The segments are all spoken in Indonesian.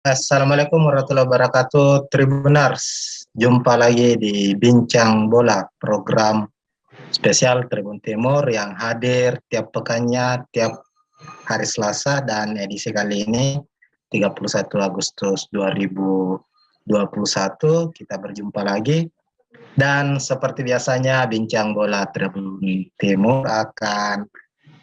Assalamualaikum warahmatullahi wabarakatuh, Tribuners. Jumpa lagi di Bincang Bola, program spesial Tribun Timur yang hadir tiap pekannya, tiap hari Selasa, dan edisi kali ini 31 Agustus 2021 kita berjumpa lagi. Dan seperti biasanya Bincang Bola Tribun Timur akan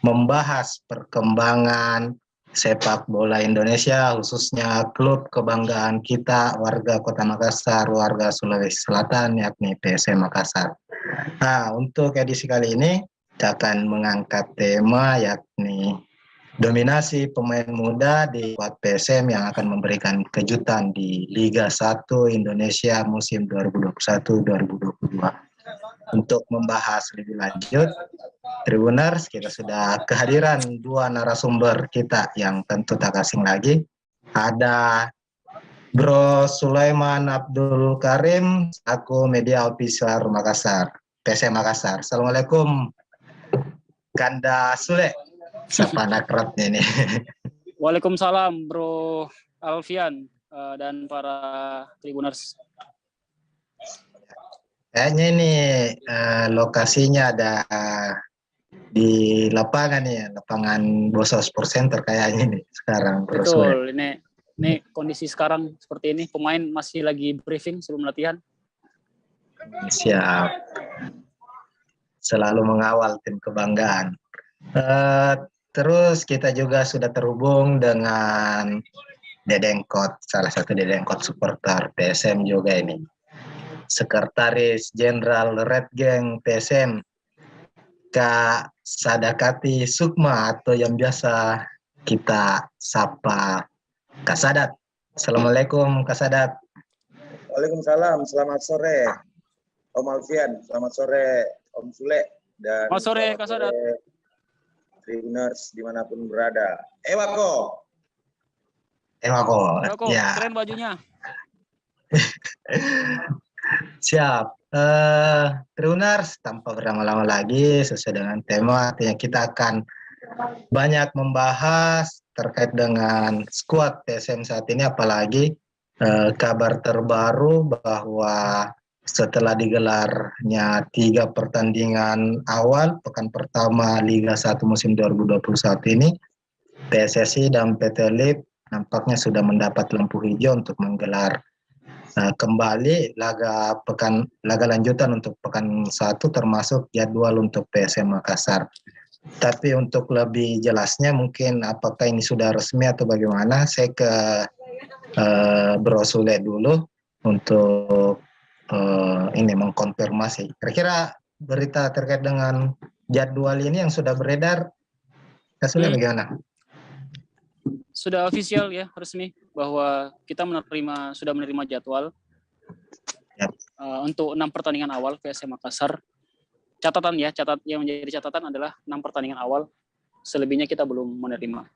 membahas perkembangan sepak bola Indonesia, khususnya klub kebanggaan kita, warga Kota Makassar, warga Sulawesi Selatan, yakni PSM Makassar. Nah, untuk edisi kali ini, kita akan mengangkat tema yakni dominasi pemain muda di squad PSM yang akan memberikan kejutan di Liga 1 Indonesia musim 2021-2022. Untuk membahas lebih lanjut, Tribuners, kita sudah kehadiran dua narasumber kita yang tentu tak asing lagi. Ada Bro Sulaiman Abdul Karim, aku media official Makassar, PSM Makassar. Assalamualaikum, Kanda Sule. Siapa nakrabnya nih? Waalaikumsalam, Bro Alfian dan para Tribuners. Kayaknya ini lokasinya ada di lapangan ya, lapangan Boso Sport Center kayaknya nih sekarang. Betul, ini kondisi sekarang seperti ini, pemain masih lagi briefing sebelum latihan. Siap. Selalu mengawal tim kebanggaan. Terus kita juga sudah terhubung dengan Dedengkot, salah satu Dedengkot supporter PSM juga ini. Sekretaris Jenderal Red Gang PSM, Kak Sadakati Sukma, atau yang biasa kita sapa Kak Sadat. Assalamualaikum Kak Sadat. Waalaikumsalam, selamat sore Om Alfian, selamat sore Om Sule, dan selamat sore Kak Sadat. Tribuners dimanapun berada. Ewako, ya. Keren bajunya. Siap. Tribuners, tanpa berlama-lama lagi, sesuai dengan tema, artinya kita akan banyak membahas terkait dengan skuad PSM saat ini, apalagi kabar terbaru bahwa setelah digelarnya 3 pertandingan awal pekan pertama Liga 1 musim 2021 ini, PSSI dan PT Lib nampaknya sudah mendapat lampu hijau untuk menggelar kembali laga lanjutan untuk pekan 1, termasuk jadwal untuk PSM Makassar. Tapi untuk lebih jelasnya mungkin apakah ini sudah resmi atau bagaimana, saya ke Bro Sule dulu untuk ini mengkonfirmasi. Kira-kira berita terkait dengan jadwal ini yang sudah beredar, Kak Sule bagaimana? Sudah official ya, resmi bahwa kita sudah menerima jadwal untuk 6 pertandingan awal PSM Makassar. Yang menjadi catatan adalah 6 pertandingan awal, selebihnya kita belum menerima.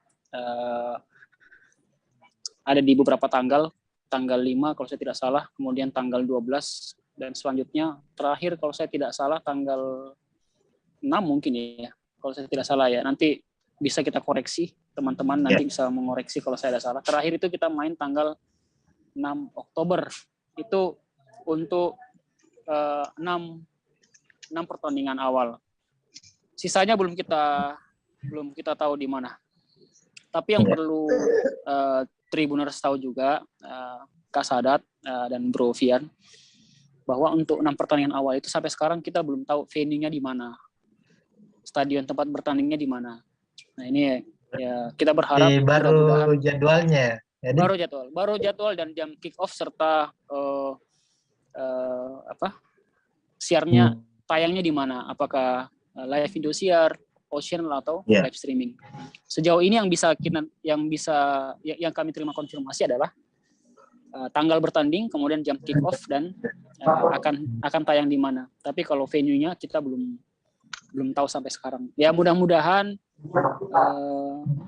Ada di beberapa tanggal 5 kalau saya tidak salah, kemudian tanggal 12, dan selanjutnya terakhir kalau saya tidak salah tanggal 6 mungkin ya, kalau saya tidak salah ya. Nanti bisa kita koreksi, teman-teman nanti bisa mengoreksi kalau saya ada salah. Terakhir itu kita main tanggal 6 Oktober. Itu untuk 6 pertandingan awal. Sisanya belum kita tahu di mana. Tapi yang perlu Tribuners tahu juga, Kak Sadat dan Bro Fian, bahwa untuk 6 pertandingan awal itu sampai sekarang kita belum tahu venue-nya di mana, stadion tempat bertandingnya di mana. Nah ini ya kita berharap baru jadwalnya. Jadi... Baru jadwal dan jam kick off serta siarnya, tayangnya di mana? Apakah live Indosiar, Ocean atau live streaming? Sejauh ini yang kami terima konfirmasi adalah tanggal bertanding, kemudian jam kick off, dan akan tayang di mana. Tapi kalau venue-nya kita belum tahu sampai sekarang. Ya mudah-mudahan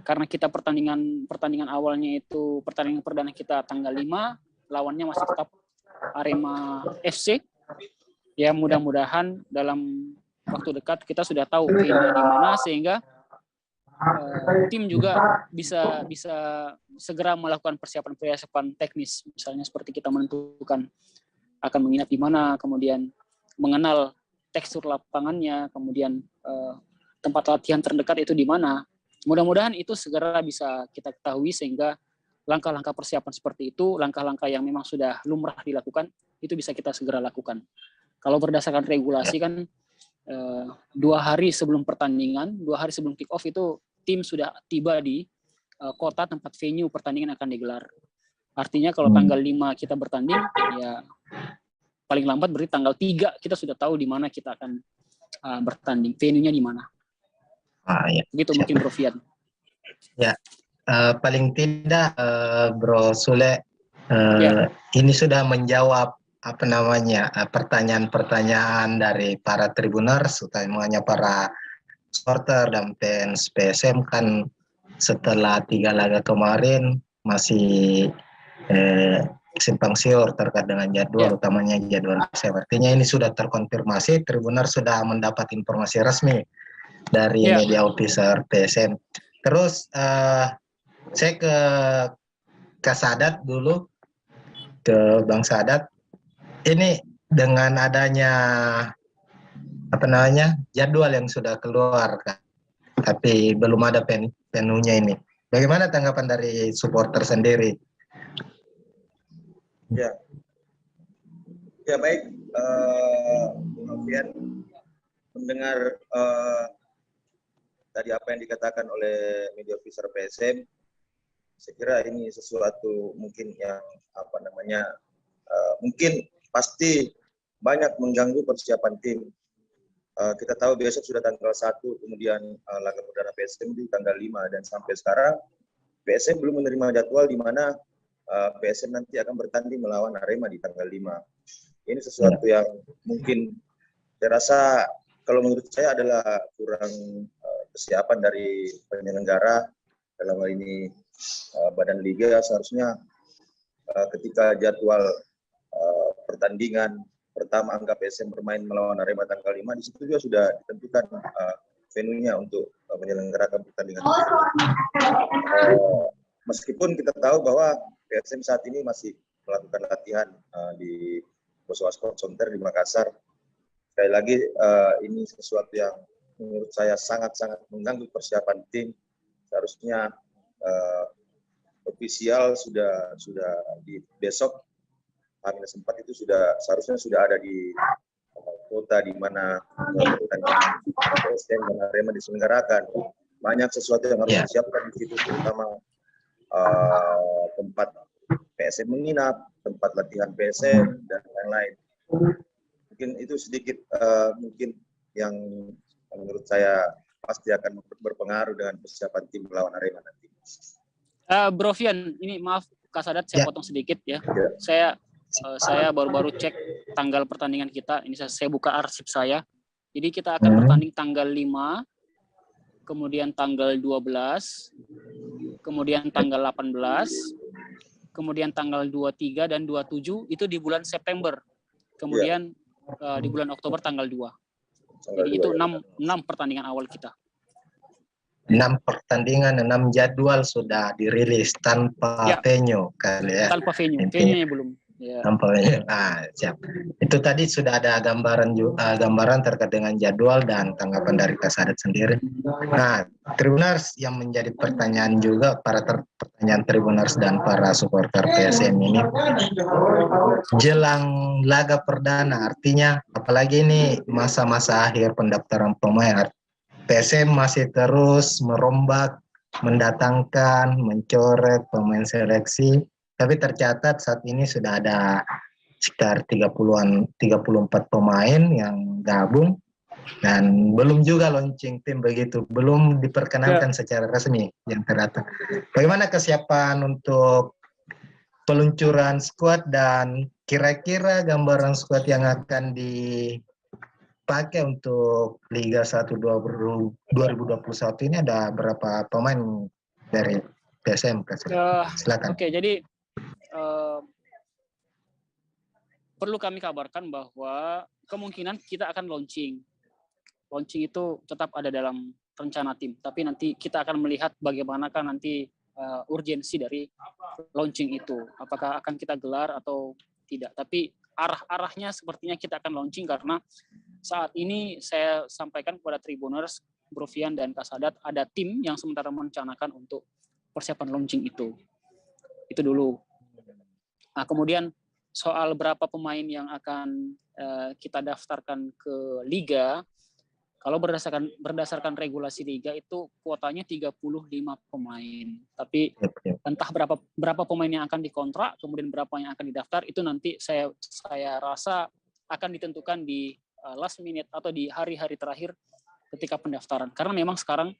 karena kita pertandingan awalnya itu pertandingan perdana kita tanggal 5, lawannya masih tetap Arema FC. Ya mudah-mudahan dalam waktu dekat kita sudah tahu venue di mana, sehingga tim juga bisa segera melakukan persiapan teknis, misalnya seperti kita menentukan akan menginap di mana, kemudian mengenal tekstur lapangannya, kemudian tempat latihan terdekat itu di mana. Mudah-mudahan itu segera bisa kita ketahui sehingga langkah-langkah persiapan seperti itu, langkah-langkah yang memang sudah lumrah dilakukan, itu bisa kita segera lakukan. Kalau berdasarkan regulasi kan 2 hari sebelum pertandingan, 2 hari sebelum kick off itu tim sudah tiba di kota tempat venue pertandingan akan digelar. Artinya kalau tanggal 5 kita bertanding, ya paling lambat berarti tanggal 3 kita sudah tahu di mana kita akan bertanding, venue-nya di mana. Ya. Begitu mungkin Bro Fian. Ya, paling tidak Bro Sule Ya. ini sudah menjawab pertanyaan-pertanyaan dari para tribuners, utamanya para supporter dan fans PSM kan setelah 3 laga kemarin masih simpang siur terkait dengan jadwal, utamanya jadwal PSM. Artinya ini sudah terkonfirmasi, tribuners sudah mendapat informasi resmi dari media officer PSM. Terus saya ke Sadat dulu, ke Bang Sadat. Ini dengan adanya jadwal yang sudah keluar kan, tapi belum ada penuhnya ini. Bagaimana tanggapan dari supporter sendiri? Ya baik, kemudian mendengar tadi apa yang dikatakan oleh media officer PSM, saya kira ini sesuatu mungkin yang mungkin pasti banyak mengganggu persiapan tim. Kita tahu besok sudah tanggal 1, kemudian laga perdana PSM di tanggal 5, dan sampai sekarang PSM belum menerima jadwal di mana PSM nanti akan bertanding melawan Arema di tanggal 5. Ini sesuatu yang mungkin saya rasa kalau menurut saya adalah kurang kesiapan dari penyelenggara, dalam hal ini Badan Liga. Seharusnya ketika jadwal pertandingan pertama angka PSM bermain melawan Arema tanggal 5, di situ juga sudah ditentukan venue-nya untuk menyelenggarakan pertandingan tersebut. Meskipun kita tahu bahwa PSM saat ini masih melakukan latihan di Bosowa Sport Center di Makassar. Sekali lagi ini sesuatu yang menurut saya sangat-sangat mengganggu persiapan tim. Seharusnya ofisial sudah di besok H-4 itu seharusnya sudah ada di kota di mana pertandingan PSM dan Arema diselenggarakan. Banyak sesuatu yang harus disiapkan di situ, terutama tempat PSM menginap, tempat latihan PSM dan lain-lain. Mungkin itu sedikit mungkin yang menurut saya pasti akan berpengaruh dengan persiapan tim melawan Arema nanti. Bro Fian, ini maaf Kak Sadat, saya potong sedikit ya. Saya baru-baru cek tanggal pertandingan kita. Ini saya buka arsip saya. Jadi kita akan bertanding tanggal 5, kemudian tanggal 12, kemudian tanggal 18, kemudian tanggal 23 dan 27 itu di bulan September. Kemudian di bulan Oktober tanggal 2. Jadi itu 6 pertandingan awal kita. 6 pertandingan, 6 jadwal sudah dirilis tanpa venue kali ya. Tanpa venue, venue-nya belum. Ya. Tanpa venue. Siap. Itu tadi sudah ada gambaran terkait dengan jadwal dan tanggapan dari Kak Sadat sendiri. Nah, Tribuners yang menjadi pertanyaan juga pertanyaan Tribuners dan para supporter PSM ini jelang laga perdana, artinya apalagi ini masa-masa akhir pendaftaran pemain, PSM masih terus merombak, mendatangkan, mencoret pemain seleksi, tapi tercatat saat ini sudah ada sekitar 34 pemain yang gabung dan belum juga launching tim begitu, belum diperkenalkan secara resmi yang terdata. Bagaimana kesiapan untuk peluncuran skuad dan kira-kira gambaran skuad yang akan dipakai untuk Liga 1 2021 ini, ada berapa pemain dari PSM? Silakan. Oke, jadi perlu kami kabarkan bahwa kemungkinan kita akan launching. Launching itu tetap ada dalam rencana tim. Tapi nanti kita akan melihat bagaimanakah nanti urgensi dari launching itu. Apakah akan kita gelar atau tidak. Tapi arah-arahnya sepertinya kita akan launching karena saat ini saya sampaikan kepada Tribuners, Brovian dan Kasadat, ada tim yang sementara merencanakan untuk persiapan launching itu. Itu dulu. Nah, kemudian soal berapa pemain yang akan kita daftarkan ke liga, kalau berdasarkan regulasi liga itu kuotanya 35 pemain. Tapi entah berapa pemain yang akan dikontrak, kemudian berapa yang akan didaftar, itu nanti saya rasa akan ditentukan di last minute atau di hari-hari terakhir ketika pendaftaran. Karena memang sekarang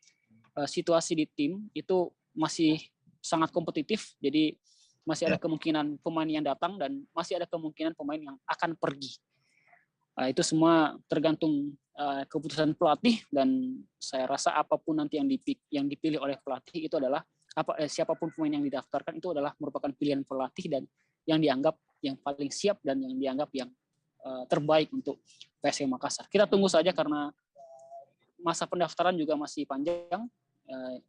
situasi di tim itu masih sangat kompetitif, jadi masih ada kemungkinan pemain yang datang dan masih ada kemungkinan pemain yang akan pergi. Itu semua tergantung keputusan pelatih, dan saya rasa apapun nanti yang dipilih oleh pelatih itu adalah siapapun pemain yang didaftarkan itu adalah merupakan pilihan pelatih dan yang dianggap yang paling siap dan yang dianggap yang terbaik untuk PSM Makassar. Kita tunggu saja karena masa pendaftaran juga masih panjang.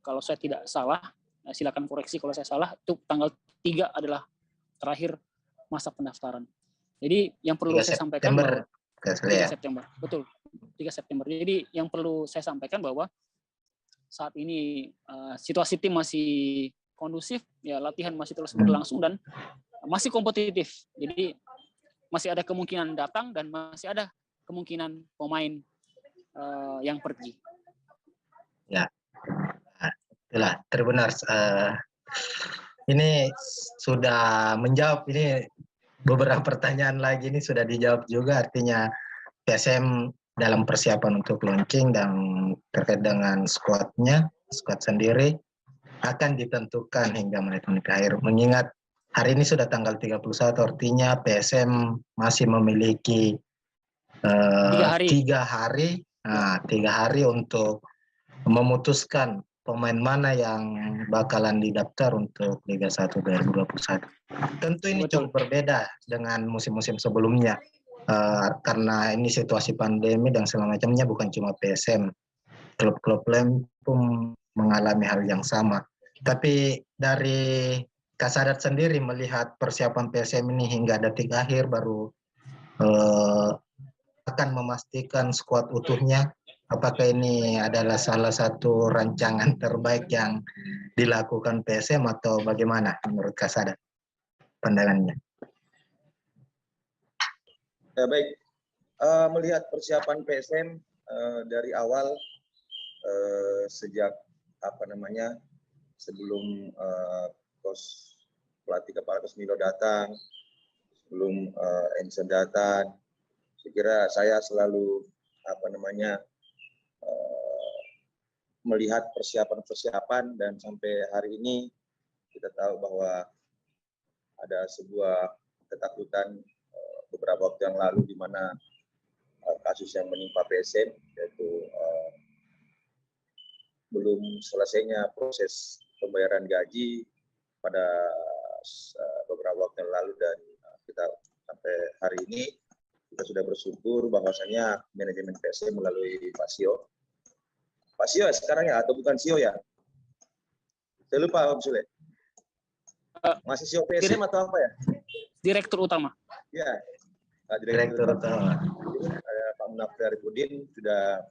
Kalau saya tidak salah, silakan koreksi kalau saya salah, itu tanggal 3 adalah terakhir masa pendaftaran. Jadi yang perlu saya sampaikan bahwa 3 September. Betul. 3 September. Jadi yang perlu saya sampaikan bahwa saat ini situasi tim masih kondusif, ya latihan masih terus berlangsung dan masih kompetitif. Jadi masih ada kemungkinan datang dan masih ada kemungkinan pemain yang pergi. Ya, itulah Tribuners. Ini sudah menjawab, ini beberapa pertanyaan lagi ini sudah dijawab juga, artinya PSM dalam persiapan untuk launching dan terkait dengan squad sendiri akan ditentukan hingga menit-menit akhir. Mengingat hari ini sudah tanggal 31, artinya PSM masih memiliki 3 hari untuk memutuskan pemain mana yang bakalan didaftar untuk Liga 1 2021. Tentu ini cukup berbeda dengan musim-musim sebelumnya, karena ini situasi pandemi dan segala macamnya, bukan cuma PSM. Klub-klub lain pun mengalami hal yang sama. Tapi dari Kasadat sendiri melihat persiapan PSM ini hingga detik akhir baru akan memastikan skuad utuhnya, apakah ini adalah salah satu rancangan terbaik yang dilakukan PSM atau bagaimana menurut Kasadat pandangannya? Ya, baik. Melihat persiapan PSM dari awal, sejak sebelum pelatih kepala Kosmilo datang, sebelum Enson datang, saya kira saya selalu melihat persiapan dan sampai hari ini kita tahu bahwa ada sebuah ketakutan beberapa waktu yang lalu di mana kasus yang menimpa PSM, yaitu belum selesainya proses pembayaran gaji pada beberapa waktu yang lalu, dan kita sampai hari ini kita sudah bersyukur bahwasanya manajemen PSM melalui Pak Sio ya sekarang ya, atau bukan Sio ya? Saya lupa Om Sule. Masih Sio PSM atau apa ya? Direktur utama. Ya, Direktur utama. Pak Munafri Arifudin sudah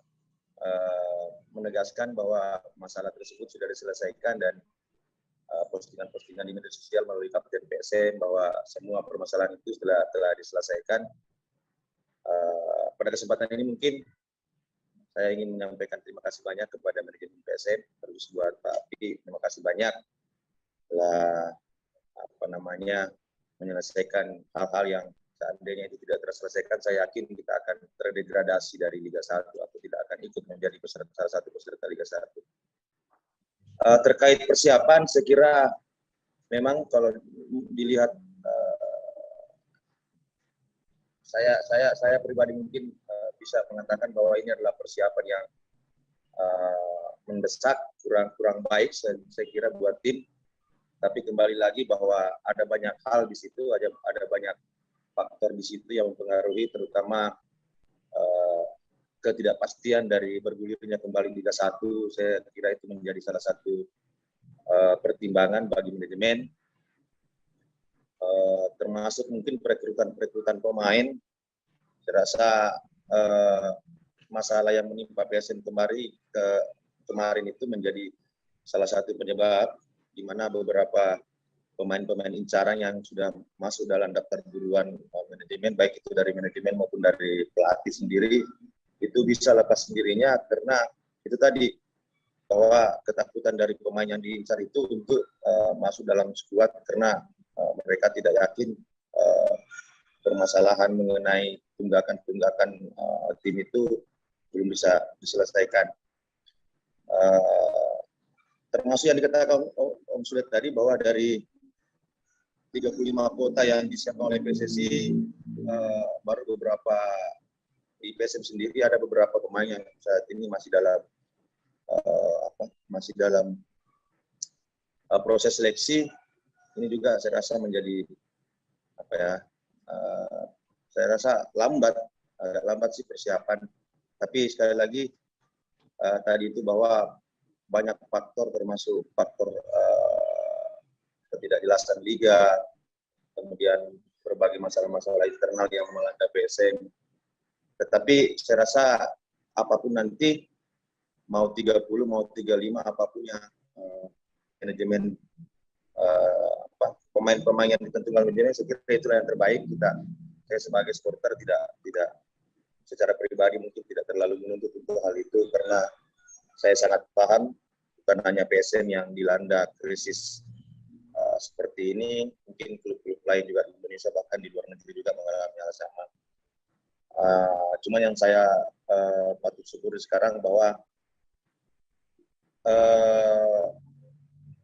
menegaskan bahwa masalah tersebut sudah diselesaikan, dan postingan-postingan di media sosial melalui Kapten PSM bahwa semua permasalahan itu telah diselesaikan. Pada kesempatan ini mungkin saya ingin menyampaikan terima kasih banyak kepada manajemen PSM, terus buat Pak Api, terima kasih banyak telah menyelesaikan hal-hal yang seandainya itu tidak terselesaikan, saya yakin kita akan terdegradasi dari Liga 1 atau tidak akan ikut menjadi salah satu peserta Liga 1. Terkait persiapan, saya kira memang kalau dilihat, saya pribadi mungkin bisa mengatakan bahwa ini adalah persiapan yang mendesak, kurang baik saya kira buat tim. Tapi kembali lagi bahwa ada banyak hal di situ, ada banyak faktor di situ yang mempengaruhi, terutama ketidakpastian dari bergulirnya kembali Liga 1, saya kira itu menjadi salah satu pertimbangan bagi manajemen, termasuk mungkin perekrutan pemain. Saya rasa masalah yang menimpa PSM kemarin itu menjadi salah satu penyebab di mana beberapa pemain-pemain incaran yang sudah masuk dalam daftar buruan manajemen, baik itu dari manajemen maupun dari pelatih sendiri, itu bisa lepas sendirinya karena itu tadi, bahwa ketakutan dari pemain yang diincar itu untuk masuk dalam skuad karena mereka tidak yakin permasalahan mengenai tunggakan tim itu belum bisa diselesaikan. Termasuk yang dikatakan Om Sulit tadi, bahwa dari 35 kuota yang disiapkan oleh PSSI, baru beberapa di PSM sendiri ada beberapa pemain yang saat ini masih dalam proses seleksi. Ini juga saya rasa menjadi saya rasa agak lambat sih persiapan. Tapi sekali lagi tadi itu bahwa banyak faktor, termasuk faktor ketidakjelasan liga, kemudian berbagai masalah-masalah internal yang melanda PSM. Tetapi saya rasa apapun nanti, mau 30, mau 35, apapun yang manajemen pemain-pemain yang ditentukan manajemen, saya kira itulah yang terbaik. Saya sebagai supporter tidak secara pribadi mungkin tidak terlalu menuntut untuk hal itu, karena saya sangat paham bukan hanya PSM yang dilanda krisis seperti ini, mungkin klub-klub lain juga di Indonesia, bahkan di luar negeri juga mengalami hal sama. Cuman yang saya patut syukuri sekarang bahwa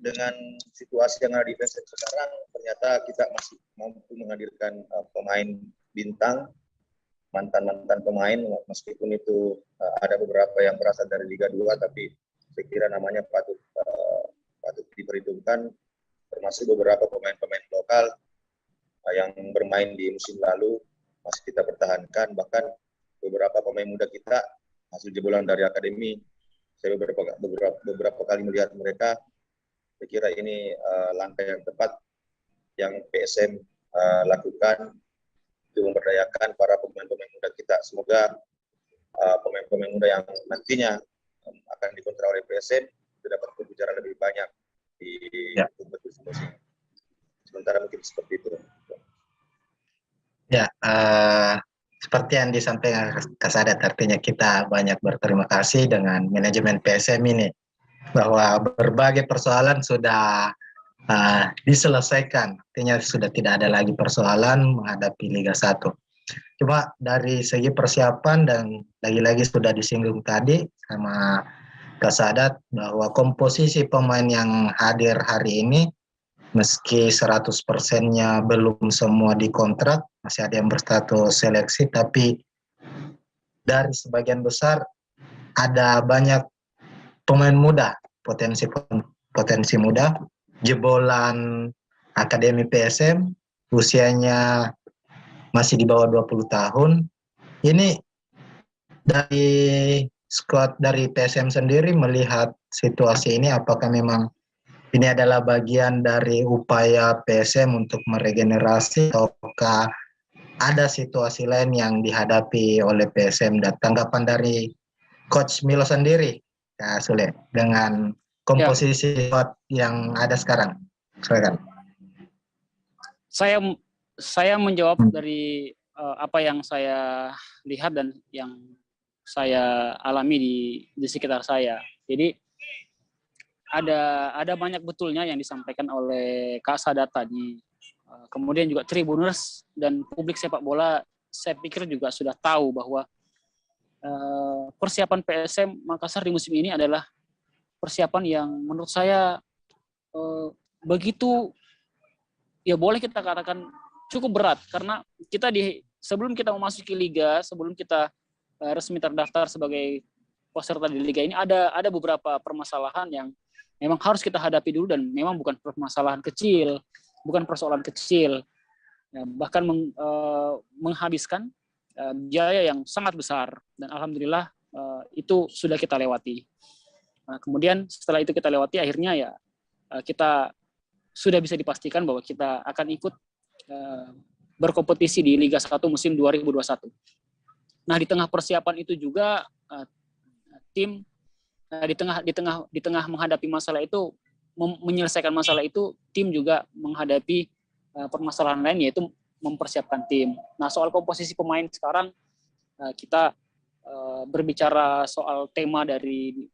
dengan situasi yang ada di PSM sekarang, ternyata kita masih mampu menghadirkan pemain bintang, mantan pemain, meskipun itu ada beberapa yang berasal dari Liga 2, tapi saya kira namanya patut diperhitungkan, termasuk beberapa pemain-pemain lokal yang bermain di musim lalu masih kita pertahankan, bahkan beberapa pemain muda kita hasil jebolan dari akademi. Saya beberapa kali melihat mereka. Saya kira ini langkah yang tepat yang PSM lakukan untuk memberdayakan para pemain-pemain muda kita. Semoga pemain-pemain muda yang nantinya akan dikontrak oleh PSM itu dapat berbicara lebih banyak di kompetisi musim. Sementara mungkin seperti itu. Ya, seperti yang disampaikan Kak Sadat, artinya kita banyak berterima kasih dengan manajemen PSM ini, bahwa berbagai persoalan sudah diselesaikan, artinya sudah tidak ada lagi persoalan menghadapi Liga 1. Cuma dari segi persiapan, dan lagi-lagi sudah disinggung tadi sama Kak Sadat, bahwa komposisi pemain yang hadir hari ini, meski 100%-nya belum semua dikontrak, masih ada yang berstatus seleksi, tapi dari sebagian besar ada banyak pemain muda, potensi muda, jebolan akademi PSM, usianya masih di bawah 20 tahun. Ini dari squad dari PSM sendiri melihat situasi ini, apakah memang ini adalah bagian dari upaya PSM untuk meregenerasi, ataukah ada situasi lain yang dihadapi oleh PSM? Dan tanggapan dari Coach Milo sendiri, Kak Sule, dengan komposisi squad yang ada sekarang. Silakan. Saya menjawab dari apa yang saya lihat dan yang saya alami di sekitar saya. Jadi ada banyak betulnya yang disampaikan oleh Kak Sadat tadi. Kemudian juga Tribuners dan publik sepak bola, saya pikir juga sudah tahu bahwa persiapan PSM Makassar di musim ini adalah persiapan yang menurut saya begitu, ya boleh kita katakan cukup berat, karena kita sebelum kita memasuki liga, sebelum kita resmi terdaftar sebagai peserta di liga ini, ada beberapa permasalahan yang memang harus kita hadapi dulu, dan memang bukan permasalahan kecil, bukan persoalan kecil, ya, bahkan menghabiskan biaya yang sangat besar, dan alhamdulillah itu sudah kita lewati. Kemudian setelah itu kita lewati, akhirnya ya kita sudah bisa dipastikan bahwa kita akan ikut berkompetisi di Liga 1 musim 2021. Nah, di tengah persiapan itu juga tim di tengah menghadapi masalah itu, menyelesaikan masalah itu, tim juga menghadapi permasalahan lain, yaitu mempersiapkan tim. Nah, soal komposisi pemain sekarang, kita berbicara soal tema dari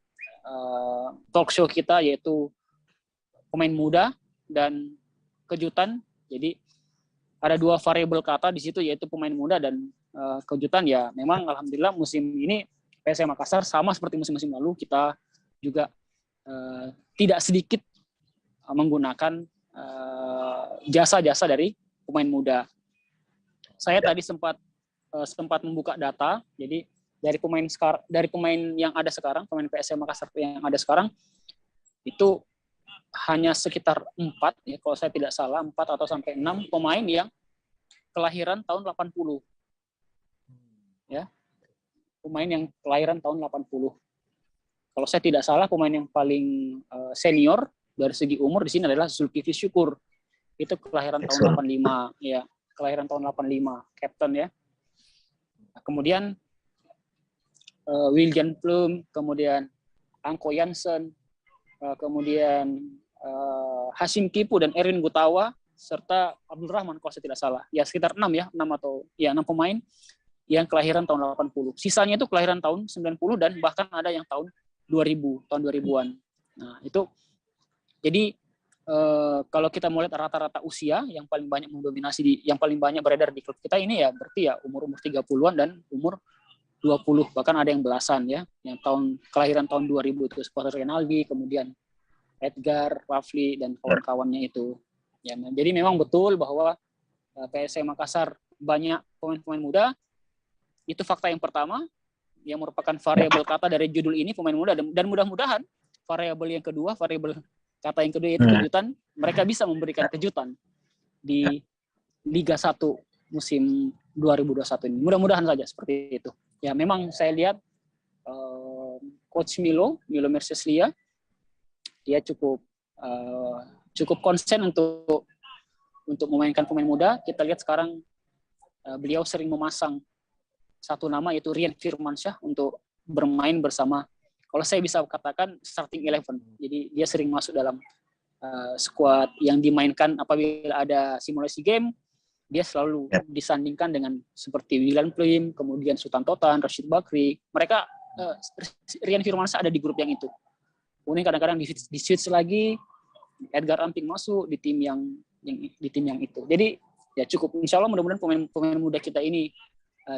talk show kita, yaitu pemain muda dan kejutan. Jadi ada dua variabel kata di situ, yaitu pemain muda dan kejutan. Ya memang alhamdulillah musim ini PSM Makassar sama seperti musim-musim lalu, kita juga tidak sedikit menggunakan jasa-jasa dari pemain muda. Saya tadi sempat membuka data. Jadi dari pemain yang ada sekarang, pemain PSM Makassar yang ada sekarang itu hanya sekitar 4, ya, kalau saya tidak salah, 4 atau sampai 6 pemain yang kelahiran tahun 80. Ya. Pemain yang kelahiran tahun 80. Kalau saya tidak salah, pemain yang paling senior dari segi umur di sini adalah Zulkifli Syukur. Itu kelahiran tahun 85, ya. Kelahiran tahun 85, Captain, ya. Kemudian Wiljan Plum, kemudian Angko Jansen, kemudian Hashim Kipu dan Erwin Gutawa, serta Abdul Rahman kalau saya tidak salah. Ya sekitar 6 ya, 6 pemain yang kelahiran tahun 80. Sisanya itu kelahiran tahun 90 dan bahkan ada yang tahun 2000, tahun 2000-an. Nah, itu jadi kalau kita mau lihat rata-rata usia yang paling banyak mendominasi yang paling banyak beredar di klub kita ini, ya berarti ya umur 30-an dan umur 20, bahkan ada yang belasan, ya. Yang kelahiran tahun 2000 itu seperti Renaldi, kemudian Edgar, Rafli, dan kawan-kawannya itu. Ya, jadi memang betul bahwa PSM Makassar banyak pemain-pemain muda. Itu fakta yang pertama, yang merupakan variabel kata dari judul ini, pemain muda. Dan mudah-mudahan variabel yang kedua, kata yang kedua yaitu kejutan, mereka bisa memberikan kejutan di Liga 1 musim 2021 ini. Mudah-mudahan saja seperti itu. Ya, memang saya lihat Coach Milo Merceslia, dia cukup konsen untuk memainkan pemain muda. Kita lihat sekarang beliau sering memasang satu nama, yaitu Rian Firmansyah, untuk bermain bersama, kalau saya bisa katakan, starting 11. Jadi dia sering masuk dalam squad yang dimainkan apabila ada simulasi game. Dia selalu disandingkan dengan seperti William Plim, kemudian Sultan Totan, Rashid Bakri. Mereka Rian Firmansyah ada di grup yang itu. Kemudian kadang-kadang di switch lagi, Edgar Amping masuk di tim yang itu. Jadi ya cukup, insya Allah mudah-mudahan pemain muda kita ini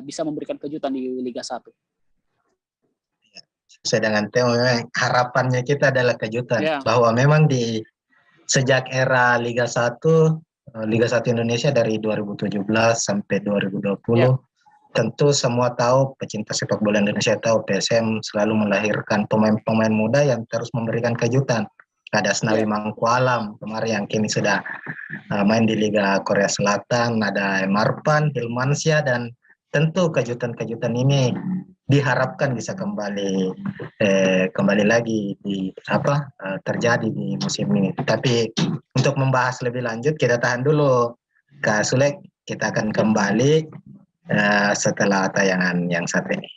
bisa memberikan kejutan di Liga 1. Sesuai dengan tema, memang harapannya kita adalah kejutan. Bahwa memang sejak era Liga 1 Indonesia dari 2017 sampai 2020, tentu semua tahu, pecinta sepak bola Indonesia tahu, PSM selalu melahirkan pemain-pemain muda yang terus memberikan kejutan. Ada Asnawi Mangkualam kemarin yang kini sudah main di Liga Korea Selatan, ada Marpan, Hilmansyah, dan tentu kejutan-kejutan ini diharapkan bisa kembali lagi terjadi di musim ini. Tapi untuk membahas lebih lanjut, kita tahan dulu, Kak Sulek. Kita akan kembali setelah tayangan yang satu ini.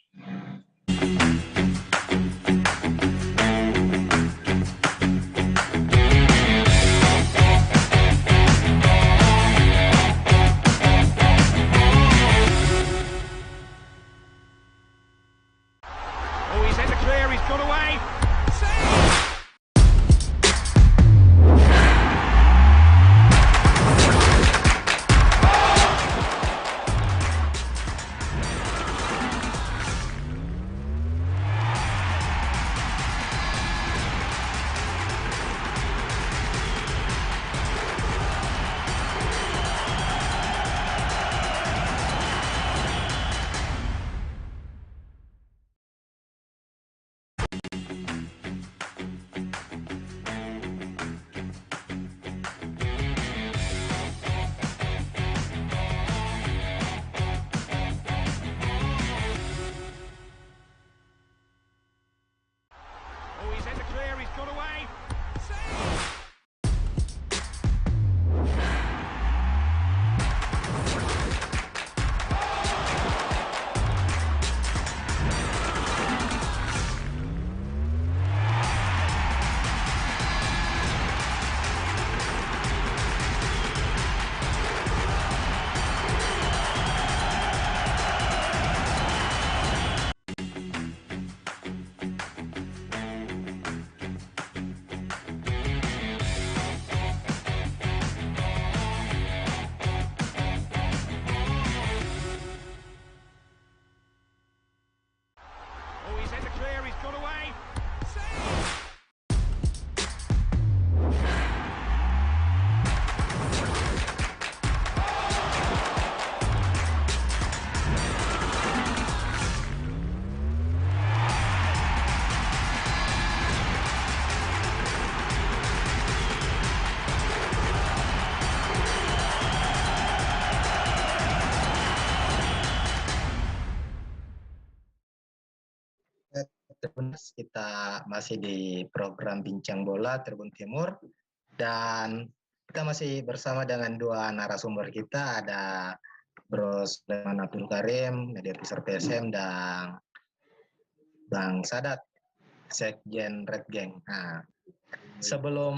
Tribuners, kita masih di program Bincang Bola Tribun Timur dan kita masih bersama dengan dua narasumber kita, ada Bro Sulaiman Abdul Karim, Media Officer PSM, dan Bang Sadat, Sekjen Red Gang. Nah, sebelum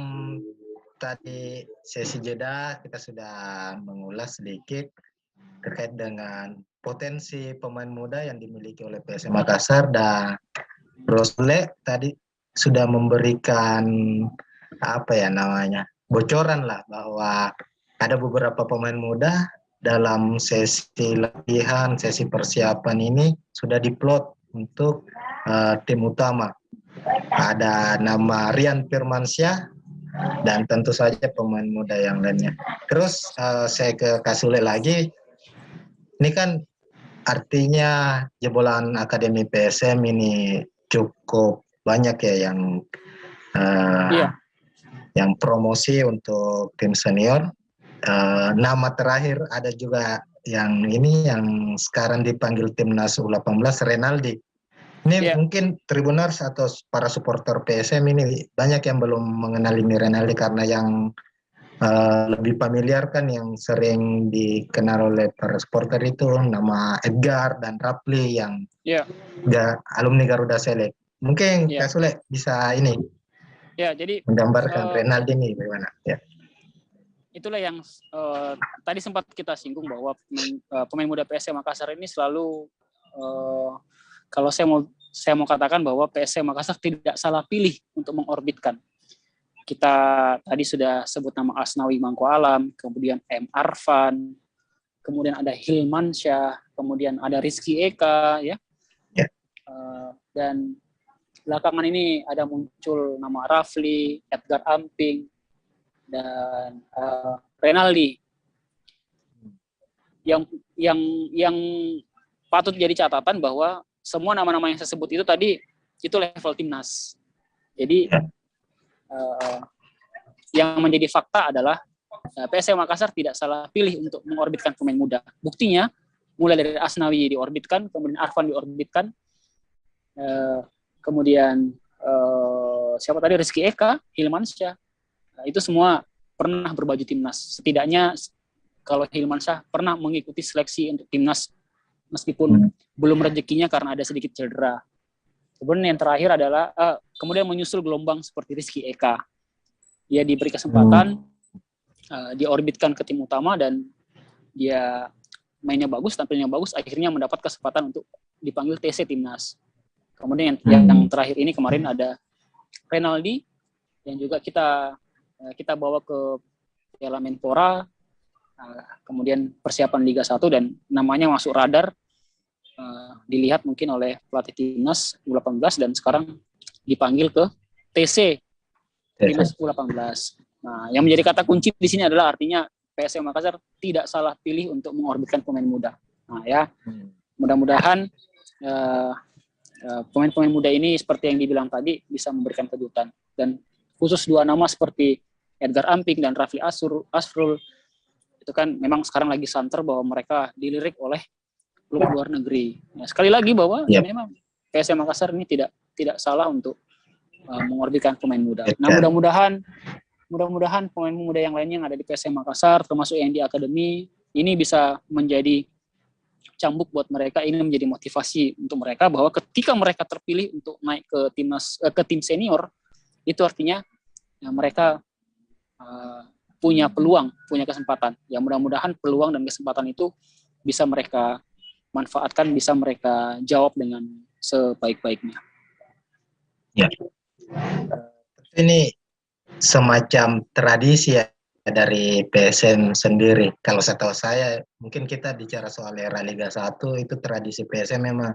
tadi sesi jeda, kita sudah mengulas sedikit terkait dengan potensi pemain muda yang dimiliki oleh PSM Makassar, dan Bro Sule tadi sudah memberikan bocoran lah bahwa ada beberapa pemain muda dalam sesi latihan, sesi persiapan ini sudah diplot untuk tim utama. Ada nama Rian Firmansyah dan tentu saja pemain muda yang lainnya. Terus saya ke Kasule lagi. Ini kan artinya jebolan Akademi PSM ini cukup banyak ya yang promosi untuk tim senior. Nama terakhir ada juga yang sekarang dipanggil timnas U18, Renaldi. Ini mungkin Tribuners atau para supporter PSM ini banyak yang belum mengenal ini Renaldi, karena yang lebih familiar kan yang sering dikenal oleh para supporter itu nama Edgar dan Rapli yang alumni Garuda Select. Mungkin Kak Sule bisa jadi menggambarkan Renaldi ini bagaimana? Ya. Itulah yang tadi sempat kita singgung bahwa pemain muda PSM Makassar ini selalu kalau saya mau katakan bahwa PSM Makassar tidak salah pilih untuk mengorbitkan. Kita tadi sudah sebut nama Asnawi Mangko Alam, kemudian M. Arfan, kemudian ada Hilmansyah, kemudian ada Rizky Eka, dan belakangan ini ada muncul nama Rafli, Edgar Amping, dan Renaldi. Yang patut jadi catatan bahwa semua nama-nama yang saya sebut itu tadi itu level timnas. Jadi yang menjadi fakta adalah PSM Makassar tidak salah pilih untuk mengorbitkan pemain muda. Buktinya mulai dari Asnawi diorbitkan, kemudian Arfan diorbitkan, kemudian siapa tadi, Rizky Eka, Hilmansyah, itu semua pernah berbaju timnas. Setidaknya kalau Hilmansyah pernah mengikuti seleksi untuk timnas meskipun belum rezekinya karena ada sedikit cedera. Kemudian yang terakhir adalah kemudian menyusul gelombang seperti Rizky Eka. Dia diberi kesempatan, diorbitkan ke tim utama, dan dia mainnya bagus, tampilnya bagus, akhirnya mendapat kesempatan untuk dipanggil TC Timnas. Kemudian yang terakhir ini kemarin ada Renaldi, yang juga kita bawa ke Piala Menpora, kemudian persiapan Liga 1, dan namanya masuk radar, dilihat mungkin oleh pelatih timnas U18, dan sekarang dipanggil ke TC timnas U18. Nah, yang menjadi kata kunci di sini adalah artinya PSM Makassar tidak salah pilih untuk mengorbitkan pemain muda. Nah ya, mudah-mudahan pemain-pemain muda ini seperti yang dibilang tadi bisa memberikan kejutan, dan khusus dua nama seperti Edgar Amping dan Rafli Asrul itu kan memang sekarang lagi santer bahwa mereka dilirik oleh klub luar negeri. Nah, sekali lagi bahwa memang PSM Makassar ini tidak salah untuk mengorbitkan pemain muda. Nah, mudah-mudahan pemain muda yang lainnya yang ada di PSM Makassar, termasuk yang di akademi, ini bisa menjadi cambuk buat mereka, ini menjadi motivasi untuk mereka bahwa ketika mereka terpilih untuk naik ke timnas, ke tim senior, itu artinya ya, mereka punya peluang, punya kesempatan. Ya mudah-mudahan peluang dan kesempatan itu bisa mereka manfaatkan, bisa mereka jawab dengan sebaik-baiknya. Ya. Ini semacam tradisi ya dari PSM sendiri. Kalau setahu saya, mungkin kita bicara soal era Liga 1, itu tradisi PSM memang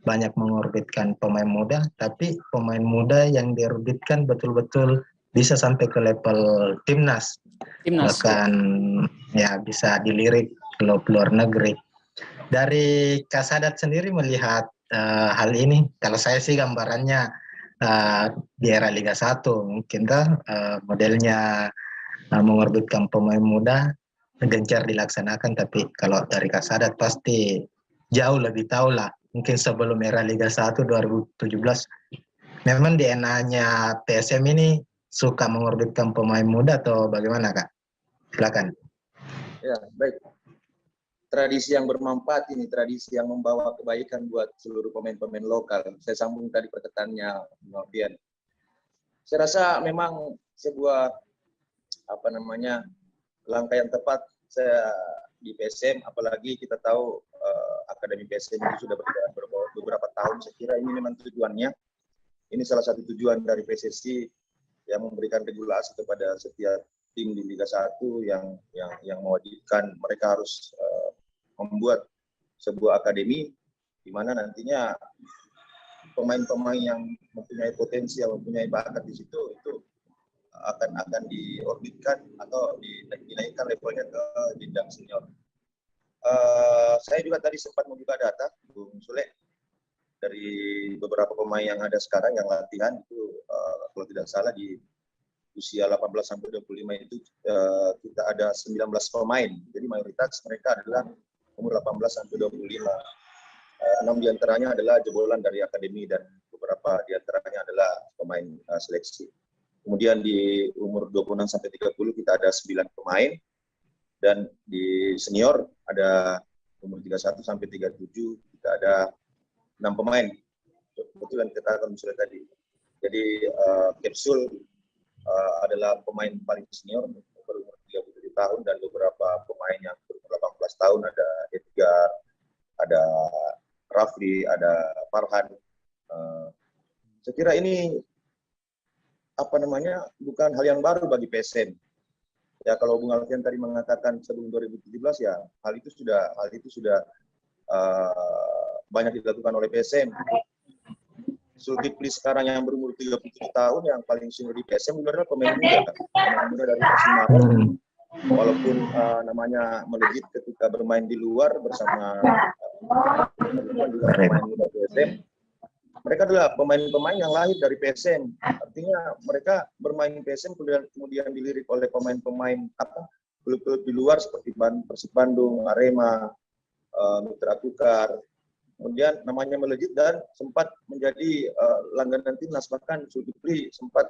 banyak mengorbitkan pemain muda, tapi pemain muda yang diorbitkan betul-betul bisa sampai ke level timnas. Bahkan ya bisa dilirik ke luar negeri. Dari Kasadat sendiri melihat hal ini, kalau saya sih gambarannya di era Liga 1 mungkin modelnya mengorbitkan pemain muda gencar dilaksanakan, tapi kalau dari Kasadat pasti jauh lebih tahu lah. Mungkin sebelum era Liga 1 2017 memang DNA-nya PSM ini suka mengorbitkan pemain muda atau bagaimana, Kak? Silakan. Ya, baik. Tradisi yang bermanfaat ini, tradisi yang membawa kebaikan buat seluruh pemain-pemain lokal. Saya sambung tadi perkataannya Novian. Saya rasa memang sebuah langkah yang tepat saya di PSM, apalagi kita tahu akademi PSM itu sudah berjalan beberapa tahun. Saya kira ini memang tujuannya. Ini salah satu tujuan dari PSSI yang memberikan regulasi kepada setiap tim di Liga 1 yang mewajibkan mereka harus membuat sebuah akademi di mana nantinya pemain-pemain yang mempunyai potensial, mempunyai bakat di situ itu akan diorbitkan atau dinaikkan levelnya ke jenjang senior. Saya juga tadi sempat membuka data, Bung Sule, dari beberapa pemain yang ada sekarang yang latihan itu kalau tidak salah di usia 18 sampai 25 itu kita ada 19 pemain. Jadi mayoritas mereka adalah umur 18 sampai 25. 6 diantaranya adalah jebolan dari akademi dan beberapa diantaranya adalah pemain seleksi. Kemudian di umur 26 sampai 30 kita ada 9 pemain, dan di senior ada umur 31 sampai 37 kita ada 6 pemain. Betul yang kita akan misalnya tadi. Jadi Kapsul adalah pemain paling senior berumur 37 tahun dan beberapa pemain yang berumur 18 tahun, ada Edgar, ada Rafli, ada Farhan. Saya kira ini bukan hal yang baru bagi PSM. Ya kalau Bung Alfian tadi mengatakan sebelum 2017 ya hal itu sudah banyak dilakukan oleh PSM. Zulkifli sekarang yang berumur 37 tahun yang paling senior di PSM adalah pemain muda dari Persimaron. Walaupun namanya melejit ketika bermain di luar bersama juga pemain muda PSM. Mereka adalah pemain-pemain yang lahir dari PSM. Artinya mereka bermain di PSM kemudian dilirik oleh pemain-pemain klub-klub di luar seperti Persib Bandung, Arema, Mitra Kukar. Kemudian namanya melejit dan sempat menjadi langganan timnas, bahkan Zulkifli sempat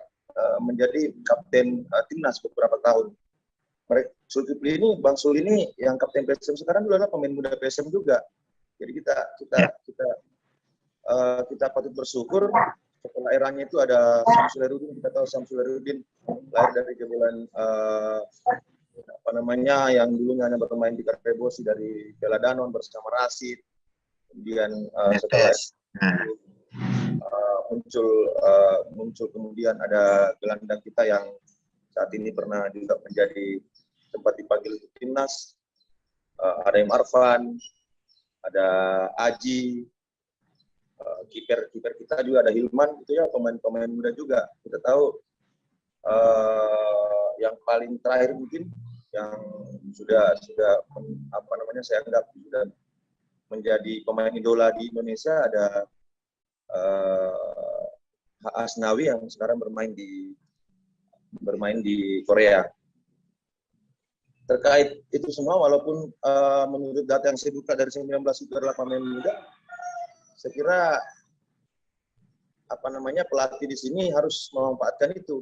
menjadi kapten timnas beberapa tahun. Zulkifli ini, Bang Sul ini yang kapten PSM sekarang adalah pemain muda PSM juga. Jadi kita patut bersyukur setelah eranya itu ada Syamsul Herudin. Kita tahu Syamsul Herudin lahir dari jebolan yang dulunya hanya bermain di Karebosi dari Piala Danon bersama Rasid. Kemudian setelah muncul kemudian ada gelandang kita yang saat ini pernah juga menjadi sempat dipanggil ke timnas, ada Arfan, ada Aji, kiper kita juga ada Hilman, itu ya pemain-pemain muda juga. Kita tahu yang paling terakhir mungkin yang sudah saya anggap sudah menjadi pemain idola di Indonesia ada Asnawi yang sekarang bermain di Korea. Terkait itu semua, walaupun menurut data yang saya buka dari 19 itu adalah pemain muda, saya kira pelatih di sini harus memanfaatkan itu.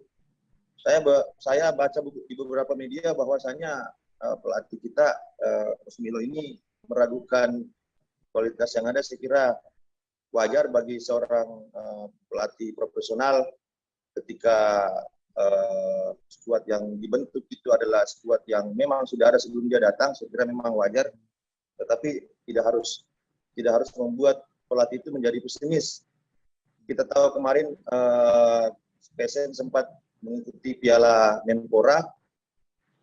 Saya baca di beberapa media bahwasanya pelatih kita Coach Milo ini meragukan kualitas yang ada. Saya kira wajar bagi seorang pelatih profesional ketika skuad yang dibentuk itu adalah skuad yang memang sudah ada sebelum dia datang. Saya kira memang wajar, tetapi tidak harus membuat pelatih itu menjadi pesimis. Kita tahu kemarin PSM sempat mengikuti Piala Menpora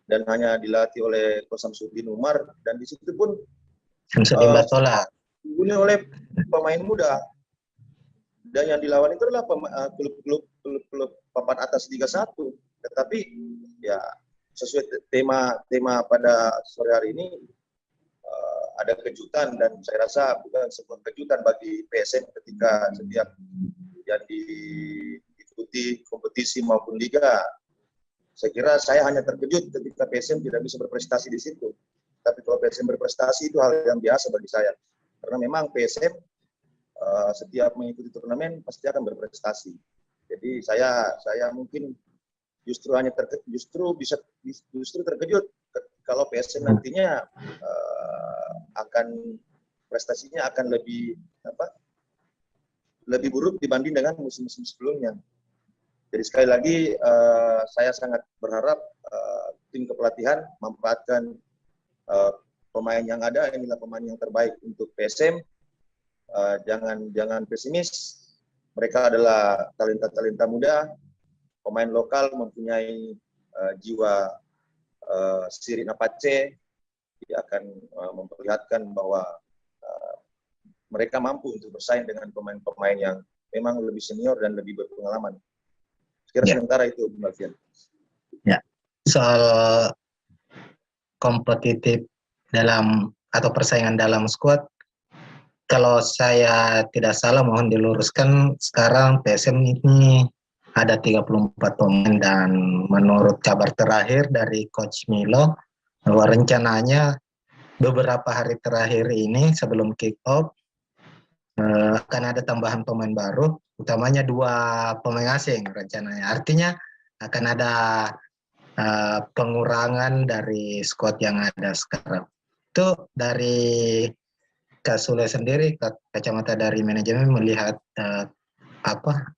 dan hanya dilatih oleh Coach Samsudin Umar, dan di situ pun dibunuh oleh pemain muda, dan yang dilawan itu adalah klub papan atas Liga 1. Tetapi ya sesuai tema pada sore hari ini ada kejutan, dan saya rasa bukan sebuah kejutan bagi PSM ketika setiap yang diikuti kompetisi maupun liga. Saya kira saya hanya terkejut ketika PSM tidak bisa berprestasi di situ. Tapi kalau PSM berprestasi itu hal yang biasa bagi saya. Karena memang PSM setiap mengikuti turnamen pasti akan berprestasi. Jadi saya mungkin justru terkejut kalau PSM nantinya prestasinya akan lebih buruk dibanding dengan musim-musim sebelumnya. Jadi sekali lagi saya sangat berharap tim kepelatihan memanfaatkan pemain yang ada. Inilah pemain yang terbaik untuk PSM. Jangan pesimis. Mereka adalah talenta muda, pemain lokal mempunyai jiwa Sirin Apache. Dia akan memperlihatkan bahwa mereka mampu untuk bersaing dengan pemain-pemain yang memang lebih senior dan lebih berpengalaman. Kira sementara itu, Bung Alfian. Ya, soal kompetitif dalam atau persaingan dalam skuad, kalau saya tidak salah mohon diluruskan, sekarang PSM ini ada 34 pemain, dan menurut kabar terakhir dari Coach Milo bahwa rencananya beberapa hari terakhir ini sebelum kick off akan ada tambahan pemain baru, utamanya 2 pemain asing rencananya. Artinya akan ada pengurangan dari skuad yang ada sekarang. Itu dari Kak Sule sendiri, kacamata dari manajemen melihat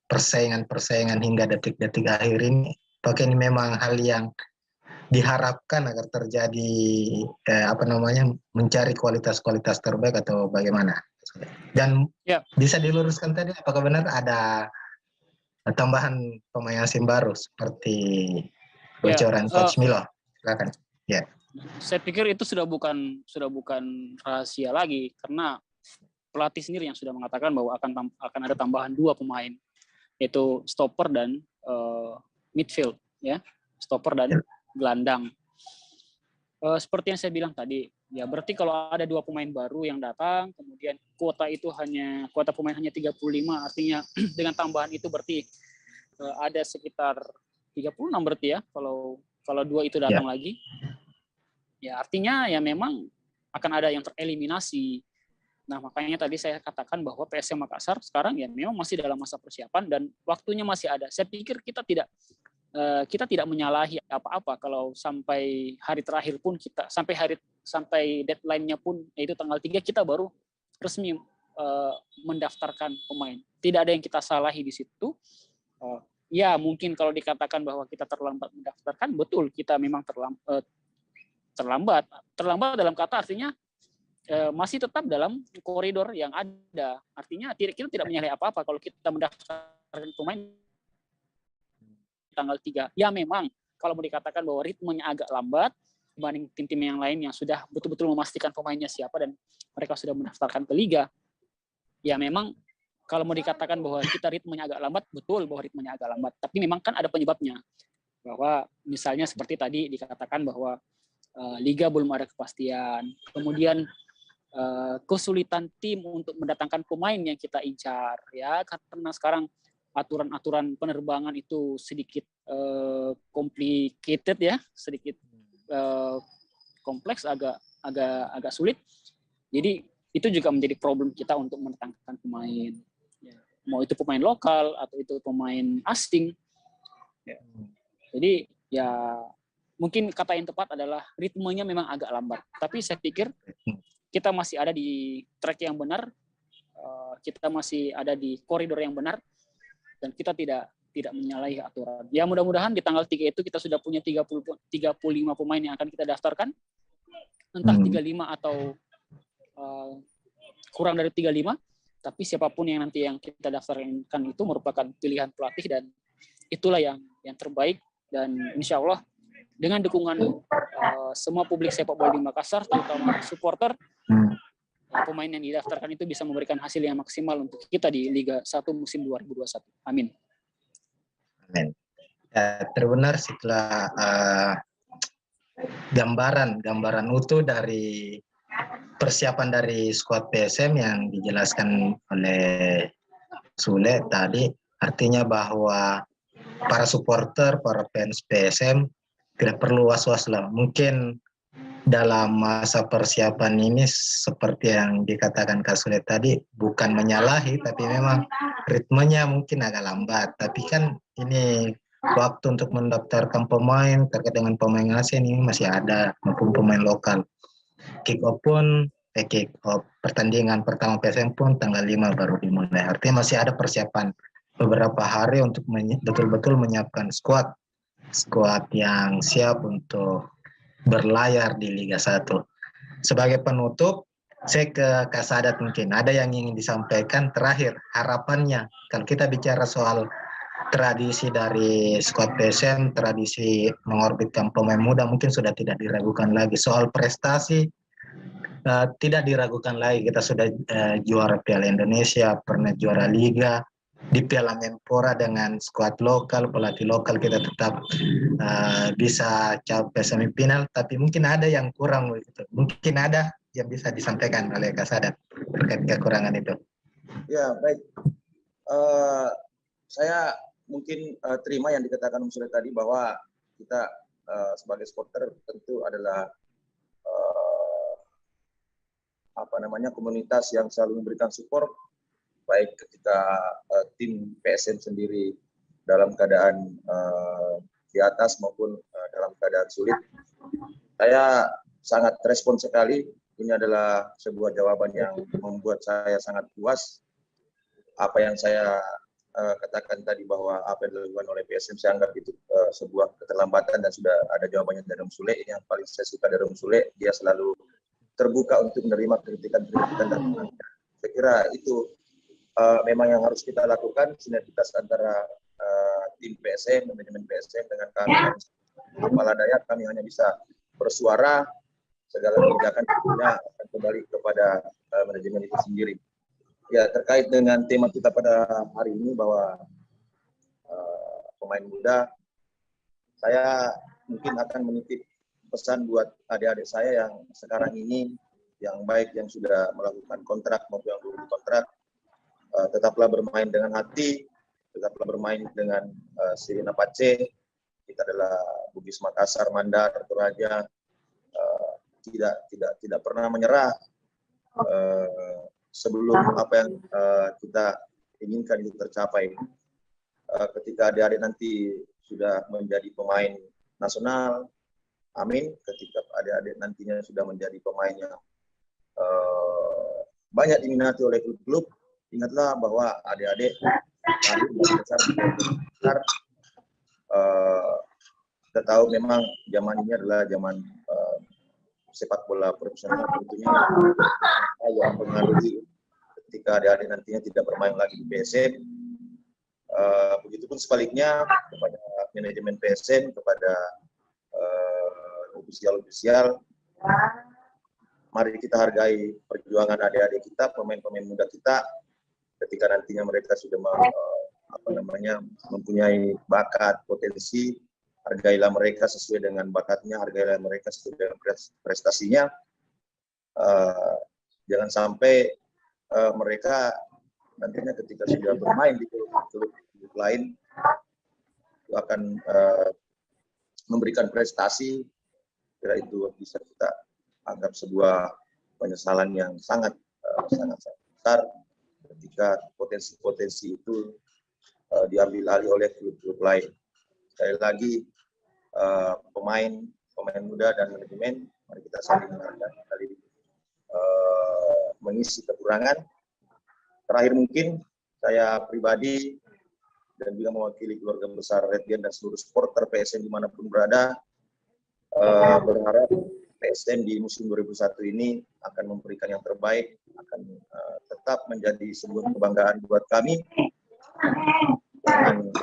persaingan hingga detik-detik akhir ini, apakah ini memang hal yang diharapkan agar terjadi mencari kualitas-kualitas terbaik atau bagaimana? Dan bisa diluruskan tadi, apakah benar ada tambahan pemain asing baru seperti bocoran Coach Milo? Silakan. Ya. Saya pikir itu sudah bukan rahasia lagi, karena pelatih sendiri yang sudah mengatakan bahwa akan ada tambahan 2 pemain, yaitu stopper dan midfield, ya, stopper dan gelandang. Seperti yang saya bilang tadi, ya berarti kalau ada 2 pemain baru yang datang, kemudian kuota pemain hanya 35, artinya dengan tambahan itu berarti ada sekitar 36 berarti ya, kalau 2 itu datang lagi. Ya artinya ya memang akan ada yang tereliminasi. Nah makanya tadi saya katakan bahwa PSM Makassar sekarang ya memang masih dalam masa persiapan dan waktunya masih ada. Saya pikir kita tidak menyalahi apa-apa kalau sampai hari terakhir pun sampai deadline-nya pun yaitu tanggal 3 kita baru resmi mendaftarkan pemain. Tidak ada yang kita salahi di situ. Ya mungkin kalau dikatakan bahwa kita terlambat mendaftarkan, betul kita memang terlambat dalam kata artinya masih tetap dalam koridor yang ada. Artinya kita tidak menyalahi apa-apa kalau kita mendaftarkan pemain tanggal 3. Ya memang kalau mau dikatakan bahwa ritmenya agak lambat dibanding tim-tim yang lain yang sudah betul-betul memastikan pemainnya siapa dan mereka sudah mendaftarkan ke liga. Ya memang kalau mau dikatakan bahwa kita ritmenya agak lambat, betul bahwa ritmenya agak lambat. Tapi memang kan ada penyebabnya. Bahwa misalnya seperti tadi dikatakan bahwa liga belum ada kepastian. Kemudian kesulitan tim untuk mendatangkan pemain yang kita incar, ya karena sekarang aturan-aturan penerbangan itu sedikit complicated ya, sedikit kompleks, agak sulit. Jadi itu juga menjadi problem kita untuk mendatangkan pemain. mau itu pemain lokal atau itu pemain asing. Ya. Jadi ya mungkin kata yang tepat adalah ritmenya memang agak lambat. Tapi saya pikir kita masih ada di track yang benar, kita masih ada di koridor yang benar, dan kita tidak menyalahi aturan. Ya mudah-mudahan di tanggal 3 itu kita sudah punya 35 pemain yang akan kita daftarkan. Entah 35 atau kurang dari 35, tapi siapapun yang nanti yang kita daftarkan itu merupakan pilihan pelatih, dan itulah yang terbaik. Dan insya Allah dengan dukungan semua publik sepak bola di Makassar, terutama supporter, pemain yang didaftarkan itu bisa memberikan hasil yang maksimal untuk kita di Liga 1 musim 2021. Amin. Amin. Terbenar setelah gambaran utuh dari persiapan dari skuad PSM yang dijelaskan oleh Sule tadi, artinya bahwa para supporter, para fans PSM tidak perlu was-was lah. Mungkin dalam masa persiapan ini seperti yang dikatakan Kak Sule tadi, bukan menyalahi, tapi memang ritmenya mungkin agak lambat. Tapi kan ini waktu untuk mendaftarkan pemain terkait dengan pemain asing ini masih ada, maupun pemain lokal. Kick off pertandingan pertama PSM pun tanggal 5 baru dimulai. Artinya masih ada persiapan beberapa hari untuk betul-betul menyiapkan skuad yang siap untuk berlayar di Liga 1. Sebagai penutup, saya ke Kak Sadat, mungkin ada yang ingin disampaikan terakhir, harapannya kalau kita bicara soal tradisi dari skuad PSM, tradisi mengorbitkan pemain muda mungkin sudah tidak diragukan lagi. Soal prestasi tidak diragukan lagi, kita sudah juara Piala Indonesia, pernah juara Liga, di Piala Menpora dengan skuad lokal, pelatih lokal kita tetap bisa capai semifinal, tapi mungkin ada yang kurang begitu. Mungkin ada yang bisa disampaikan oleh Kak Sadat terkait kekurangan itu. Ya, baik. Saya mungkin terima yang dikatakan Om Sule tadi, bahwa kita sebagai supporter tentu adalah komunitas yang selalu memberikan support, baik ketika tim PSM sendiri dalam keadaan di atas maupun dalam keadaan sulit. Saya sangat respon sekali. Ini adalah sebuah jawaban yang membuat saya sangat puas. Apa yang saya katakan tadi, bahwa apa yang dilakukan oleh PSM, saya anggap itu sebuah keterlambatan, dan sudah ada jawabannya dari Om Sule. Ini yang paling saya suka dari Om Sule, dia selalu terbuka untuk menerima kritikan-kritikan dan saya kira itu memang yang harus kita lakukan, sinergitas antara tim PSM, manajemen PSM dengan kami. Kepala daerah, kami hanya bisa bersuara, segala kebijakan tentunya akan kembali kepada manajemen itu sendiri. Ya, terkait dengan tema kita pada hari ini, bahwa pemain muda, saya mungkin akan menitip pesan buat adik-adik saya yang sekarang ini, yang baik yang sudah melakukan kontrak maupun yang belum kontrak, tetaplah bermain dengan hati, tetaplah bermain dengan Sirina Pace. Kita adalah Bugis Makassar, Mandar, Toraja, tidak pernah menyerah sebelum apa yang kita inginkan itu tercapai. Ketika adik-adik nanti sudah menjadi pemain nasional, amin. Ketika adik-adik nantinya sudah menjadi pemain yang banyak diminati oleh klub-klub, ingatlah bahwa adik-adik besar, kita tahu memang zaman ini adalah zaman sepak bola profesional, tentunya yang mengaruhi ketika adik-adik nantinya tidak bermain lagi di PSM. Begitupun sebaliknya kepada manajemen PSM, kepada ofisial, mari kita hargai perjuangan adik-adik kita, pemain-pemain muda kita, ketika nantinya mereka sudah mempunyai bakat, potensi, hargailah mereka sesuai dengan bakatnya, hargailah mereka sesuai dengan prestasinya. Jangan sampai mereka nantinya ketika sudah bermain di klub lain itu akan memberikan prestasi, kira itu bisa kita anggap sebuah penyesalan yang sangat besar ketika potensi-potensi itu diambil alih oleh klub-klub lain. Sekali lagi, pemain muda dan manajemen, mari kita saling menghargai, saling mengisi kekurangan. Terakhir mungkin saya pribadi dan juga mewakili keluarga besar Redgen dan seluruh supporter PSM dimanapun berada, berharap PSM di musim 2001 ini akan memberikan yang terbaik, akan tetap menjadi sebuah kebanggaan buat kami. Dan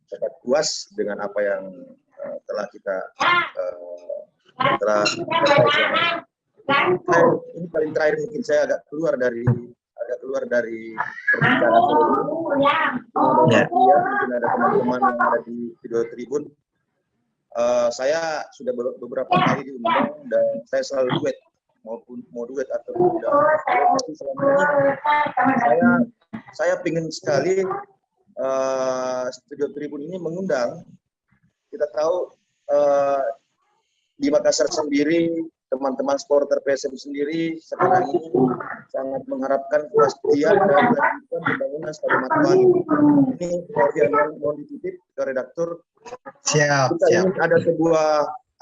cepat puas dengan apa yang telah kita ini paling terakhir mungkin saya agak keluar dari perbincangan ini. Mungkin ada teman-teman yang ada di video tribun. Saya sudah beberapa kali diundang dan saya selalu duet, maupun mau duet atau tidak. Tapi selama ini saya ingin sekali studio tribun ini mengundang. Kita tahu di Makassar sendiri, teman-teman supporter PSM sendiri sekarang ini sangat mengharapkan kepastian dan melanjutkan pembangunan Stadion Matuangi. Ini kemudian mohon dititip ke redaktur. Siap. Ingin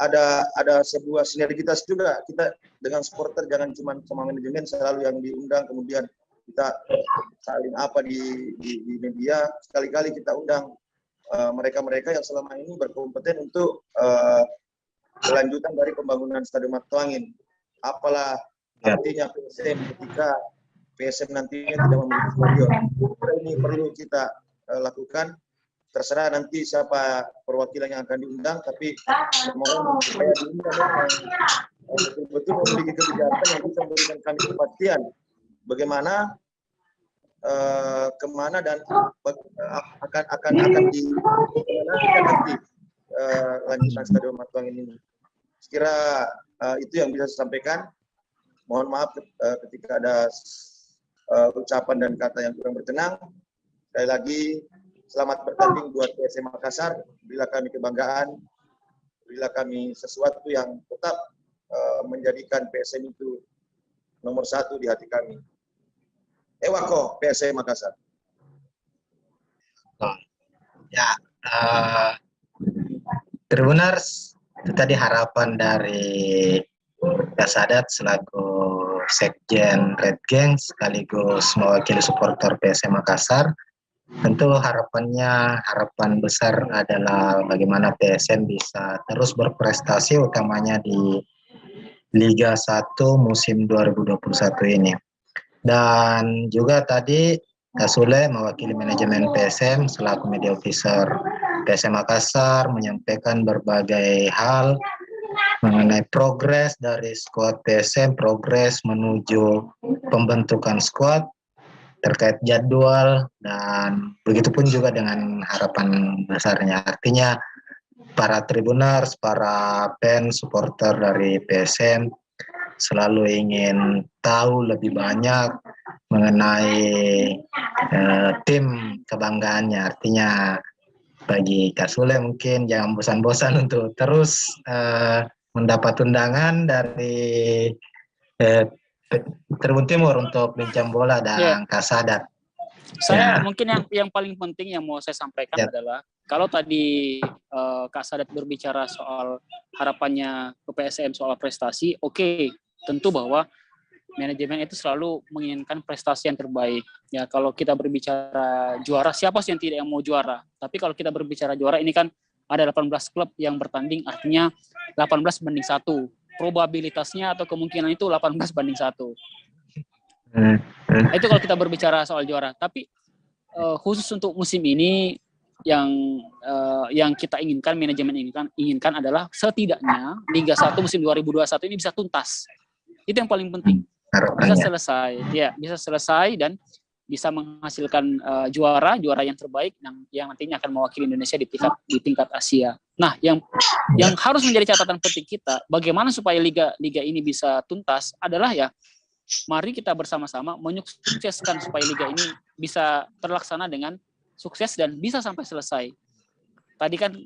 ada sebuah sinergitas juga kita dengan supporter, jangan cuma sama manajemen selalu yang diundang kemudian kita saling apa di media. Sekali-kali kita undang mereka-mereka yang selama ini berkompeten untuk kelanjutan dari pembangunan Stadion Matuangin. Apalah artinya PSM ketika PSM nantinya tidak memiliki stadion. Ini perlu kita lakukan. Terserah nanti siapa perwakilan yang akan diundang, tapi mohon supaya diundang yang betul-betul memiliki kebijakan yang bisa memberikan kami kepastian bagaimana kemana dan akan nanti lanjutan Stadion Matuangin ini. Sekira itu yang bisa saya sampaikan. Mohon maaf ketika ada ucapan dan kata yang kurang berkenan. Sekali lagi, selamat bertanding buat PSM Makassar. Berilah kami kebanggaan, berilah kami sesuatu yang tetap menjadikan PSM itu nomor 1 di hati kami. Ewako PSM Makassar. Ya, Tribuners, itu tadi harapan dari Kasadat selaku Sekjen Red Gang sekaligus mewakili supporter PSM Makassar. Tentu harapan besar adalah bagaimana PSM bisa terus berprestasi utamanya di Liga 1 musim 2021 ini. Dan juga tadi Kak Sule mewakili manajemen PSM selaku media officer PSM Makassar menyampaikan berbagai hal mengenai progres dari skuad PSM, progres menuju pembentukan skuad, terkait jadwal, dan begitupun juga dengan harapan besarnya. Artinya para tribuners, para fans, supporter dari PSM selalu ingin tahu lebih banyak mengenai tim kebanggaannya. Artinya bagi Kak Sule mungkin jangan bosan-bosan untuk terus mendapat undangan dari Tribun Timur untuk bincang bola dan Kasadat. Saya mungkin yang paling penting yang mau saya sampaikan adalah kalau tadi Kasadat berbicara soal harapannya ke PSM soal prestasi, oke, tentu bahwa manajemen itu selalu menginginkan prestasi yang terbaik. Ya, kalau kita berbicara juara, siapa sih yang tidak mau juara? Tapi kalau kita berbicara juara, ini kan ada 18 klub yang bertanding, artinya 18-1. Probabilitasnya atau kemungkinan itu 18-1. Itu kalau kita berbicara soal juara. Tapi khusus untuk musim ini yang kita inginkan, manajemen inginkan adalah setidaknya Liga 1 musim 2021 ini bisa tuntas. Itu yang paling penting. Bisa selesai dan bisa menghasilkan juara yang terbaik yang nantinya akan mewakili Indonesia di tingkat Asia. Nah, yang harus menjadi catatan penting kita, bagaimana supaya liga ini bisa tuntas adalah mari kita bersama-sama menyukseskan supaya liga ini bisa terlaksana dengan sukses dan bisa sampai selesai. Tadi kan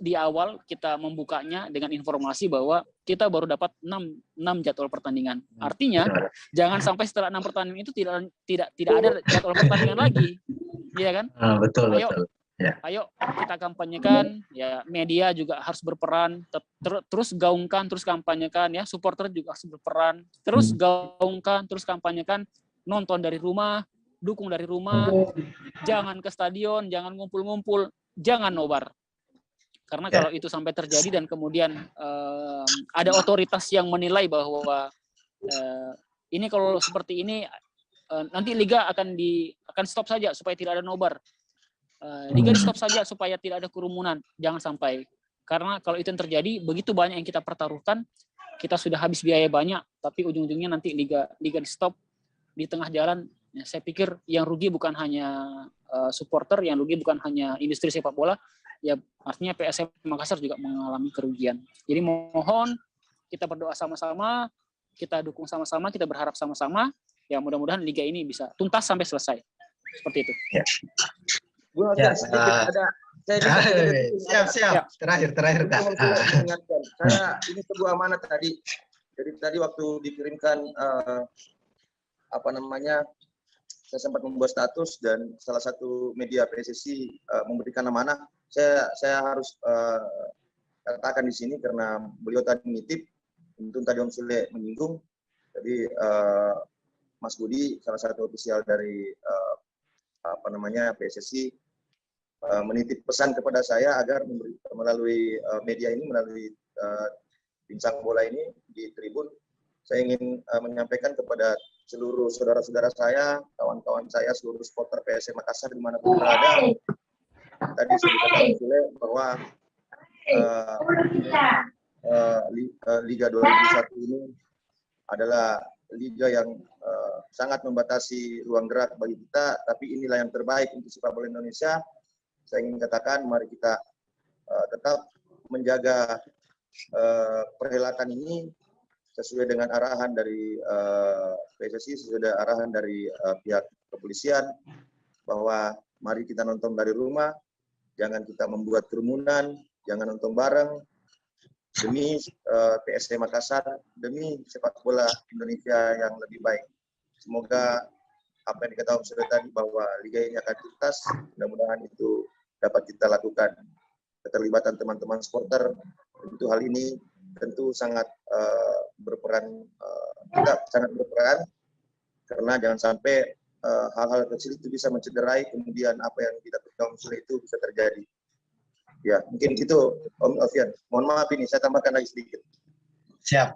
di awal kita membukanya dengan informasi bahwa kita baru dapat 6 jadwal pertandingan. Artinya jangan sampai setelah 6 pertandingan itu tidak ada jadwal pertandingan lagi. Iya kan? Betul. Ayo kita kampanyekan, ya media juga harus berperan, terus gaungkan, terus kampanyekan, ya supporter juga harus berperan, terus gaungkan, terus kampanyekan, nonton dari rumah, dukung dari rumah, jangan ke stadion, jangan ngumpul-ngumpul, jangan nobar. Karena kalau itu sampai terjadi dan kemudian ada otoritas yang menilai bahwa ini kalau seperti ini nanti liga akan stop saja supaya tidak ada nobar. Liga di stop saja supaya tidak ada kerumunan, jangan sampai. Karena kalau itu yang terjadi, begitu banyak yang kita pertaruhkan, kita sudah habis biaya banyak, tapi ujung-ujungnya nanti liga di stop di tengah jalan. Ya, saya pikir yang rugi bukan hanya supporter, yang rugi bukan hanya industri sepak bola, ya artinya PSM Makassar juga mengalami kerugian. Jadi mohon kita berdoa sama-sama, kita dukung sama-sama, kita berharap sama-sama, ya mudah-mudahan liga ini bisa tuntas sampai selesai. Seperti itu. Ya. Siap. Terakhir Kak. Saya ini sebuah amanat tadi. Jadi tadi waktu dikirimkan saya sempat membuat status dan salah satu media PSSI memberikan amanah. Saya harus katakan di sini karena beliau tadi menitip, tentu tadi Om Sule menyinggung. Jadi Mas Budi salah satu ofisial dari PSSI menitip pesan kepada saya agar melalui media ini, melalui bincang bola ini di tribun, saya ingin menyampaikan kepada seluruh saudara-saudara saya, kawan-kawan saya, seluruh supporter PSM Makassar dimanapun berada. Tadi sudah dikatakan bahwa Liga 2001 ini adalah liga yang sangat membatasi ruang gerak bagi kita, tapi inilah yang terbaik untuk sepak bola Indonesia. Saya ingin katakan, mari kita tetap menjaga perhelatan ini sesuai dengan arahan dari PSSI, sesuai dengan arahan dari pihak kepolisian, bahwa mari kita nonton dari rumah, jangan kita membuat kerumunan, jangan nonton bareng, demi PSM Makassar, demi sepak bola Indonesia yang lebih baik. Semoga apa yang dikatakan sudah tadi bahwa liga ini akan tuntas, mudah-mudahan itu dapat kita lakukan. Keterlibatan teman-teman supporter, tentu hal ini tentu sangat berperan, kita sangat berperan, karena jangan sampai hal-hal kecil itu bisa mencederai, kemudian apa yang kita tahu itu bisa terjadi. Ya, mungkin itu Om Alfian. Mohon maaf ini, saya tambahkan lagi sedikit. Siap.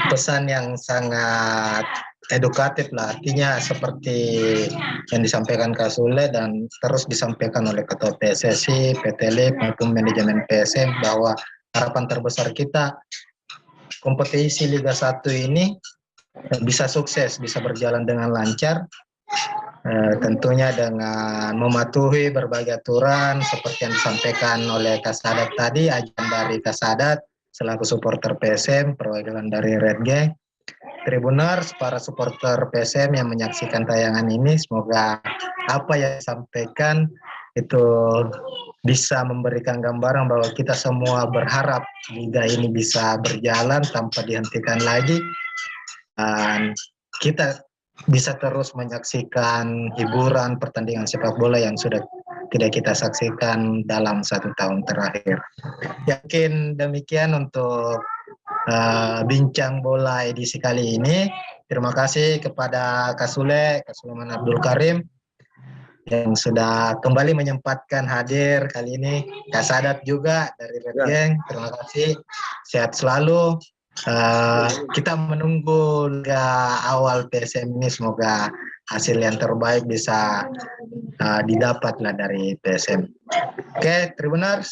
Pesan yang sangat edukatif lah, artinya seperti yang disampaikan Kak Sule dan terus disampaikan oleh Ketua PSSI, PT LIP maupun manajemen PSM, bahwa harapan terbesar kita kompetisi Liga 1 ini bisa sukses, bisa berjalan dengan lancar, tentunya dengan mematuhi berbagai aturan seperti yang disampaikan oleh Kak Sadat tadi, ajaran dari Kak Sadat selaku supporter PSM, perwakilan dari Red Gang, Tribuners, para supporter PSM yang menyaksikan tayangan ini, semoga apa yang disampaikan itu bisa memberikan gambaran bahwa kita semua berharap liga ini bisa berjalan tanpa dihentikan lagi, dan kita bisa terus menyaksikan hiburan pertandingan sepak bola yang sudah tidak kita saksikan dalam 1 tahun terakhir. Yakin demikian untuk bincang bola edisi kali ini. Terima kasih kepada Kak Sule, Kak Sulaiman Abdul Karim yang sudah kembali menyempatkan hadir kali ini. Kak Sadat juga dari Red Gang, terima kasih. Sehat selalu. Kita menunggu liga awal PSM ini, semoga hasil yang terbaik bisa didapatlah dari PSM. Oke, Tribuners,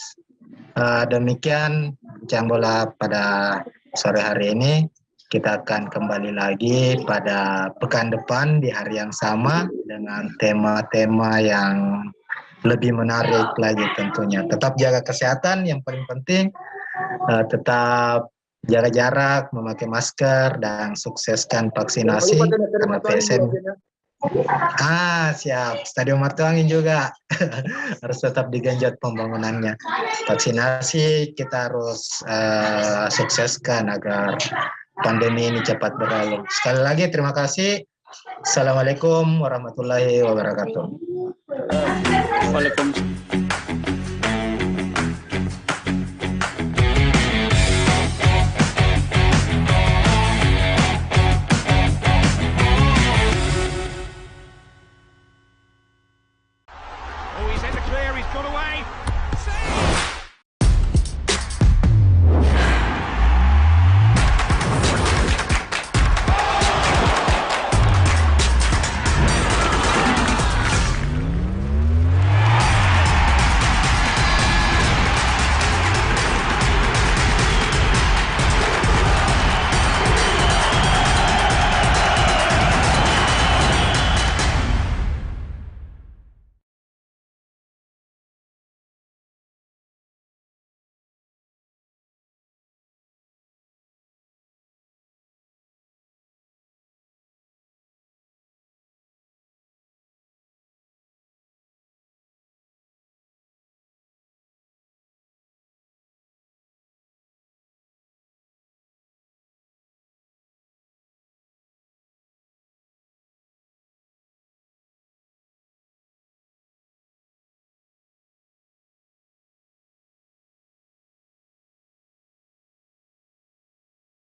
demikian bincang bola pada sore hari ini. Kita akan kembali lagi pada pekan depan di hari yang sama dengan tema-tema yang lebih menarik lagi tentunya. Tetap jaga kesehatan, yang paling penting tetap jaga jarak, memakai masker, dan sukseskan vaksinasi karena PSM Siap. Stadion Martuangin juga harus tetap digenjot pembangunannya. Vaksinasi kita harus sukseskan agar pandemi ini cepat berlalu. Sekali lagi terima kasih. Assalamualaikum warahmatullahi wabarakatuh. Waalaikumsalam.